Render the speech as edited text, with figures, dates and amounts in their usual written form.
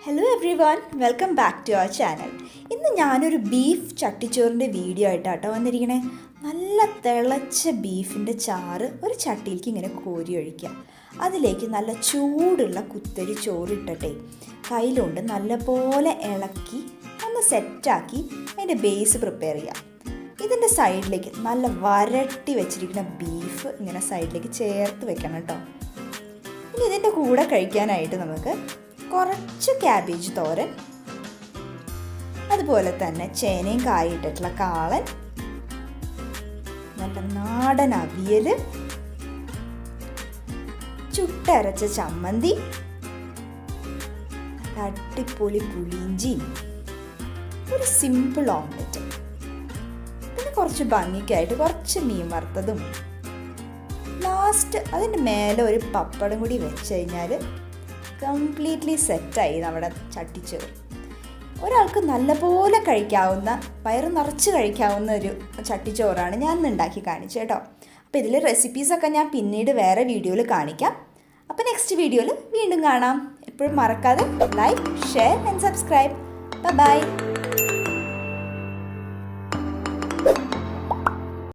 Hello everyone, welcome back to our channel. ഇന്ന് ഞാനൊരു beef ചട്ടിച്ചോറിൻ്റെ video ആയിട്ടാട്ടോ വന്നിരിക്കണേ. നല്ല തിളച്ച ബീഫിൻ്റെ ചാറ് ഒരു ചട്ടിയിലേക്ക് ഇങ്ങനെ കോരി ഒഴിക്കുക. അതിലേക്ക് നല്ല ചൂടുള്ള കുത്തരി ചോറിട്ടട്ടെ കയ്യിലുണ്ട് നല്ലപോലെ ഇളക്കി ഒന്ന് സെറ്റാക്കി അതിൻ്റെ ബേസ് പ്രിപ്പയർ ചെയ്യുക. ഇതിൻ്റെ സൈഡിലേക്ക് നല്ല വരട്ടി വെച്ചിരിക്കുന്ന ബീഫ് ഇങ്ങനെ സൈഡിലേക്ക് ചേർത്ത് വെക്കണം കേട്ടോ. ഇനി ഇതിൻ്റെ കൂടെ കഴിക്കാനായിട്ട് നമുക്ക് കുറച്ച് ക്യാബേജ് തോരൻ, അതുപോലെ തന്നെ ചേനയും കായിട്ടിട്ടുള്ള കാളൻ, നല്ല നാടൻ അവിയൽ, ചുട്ടരച്ച ചമ്മന്തി, അടിപൊളി പുളിയിഞ്ചിയും, ഒരു സിമ്പിൾ ഓംലെറ്റ്, പിന്നെ കുറച്ച് ഭംഗിക്കായിട്ട് കുറച്ച് മീൻ വറുത്തതും, ലാസ്റ്റ് അതിൻ്റെ മേലെ ഒരു പപ്പടം കൂടി വെച്ച് കഴിഞ്ഞാൽ കംപ്ലീറ്റ്ലി സെറ്റായി നമ്മുടെ ചട്ടിച്ചോറ്. ഒരാൾക്ക് നല്ലപോലെ കഴിക്കാവുന്ന, വയറ് നിറച്ച് കഴിക്കാവുന്ന ഒരു ചട്ടിച്ചോറാണ് ഞാൻ ഇന്ന് ഉണ്ടാക്കി കാണിച്ചത് കേട്ടോ. അപ്പോൾ ഇതിൽ റെസിപ്പീസൊക്കെ ഞാൻ പിന്നീട് വേറെ വീഡിയോയിൽ കാണിക്കാം. അപ്പോൾ നെക്സ്റ്റ് വീഡിയോയിൽ വീണ്ടും കാണാം. എപ്പോഴും മറക്കാതെ like, share and subscribe. By.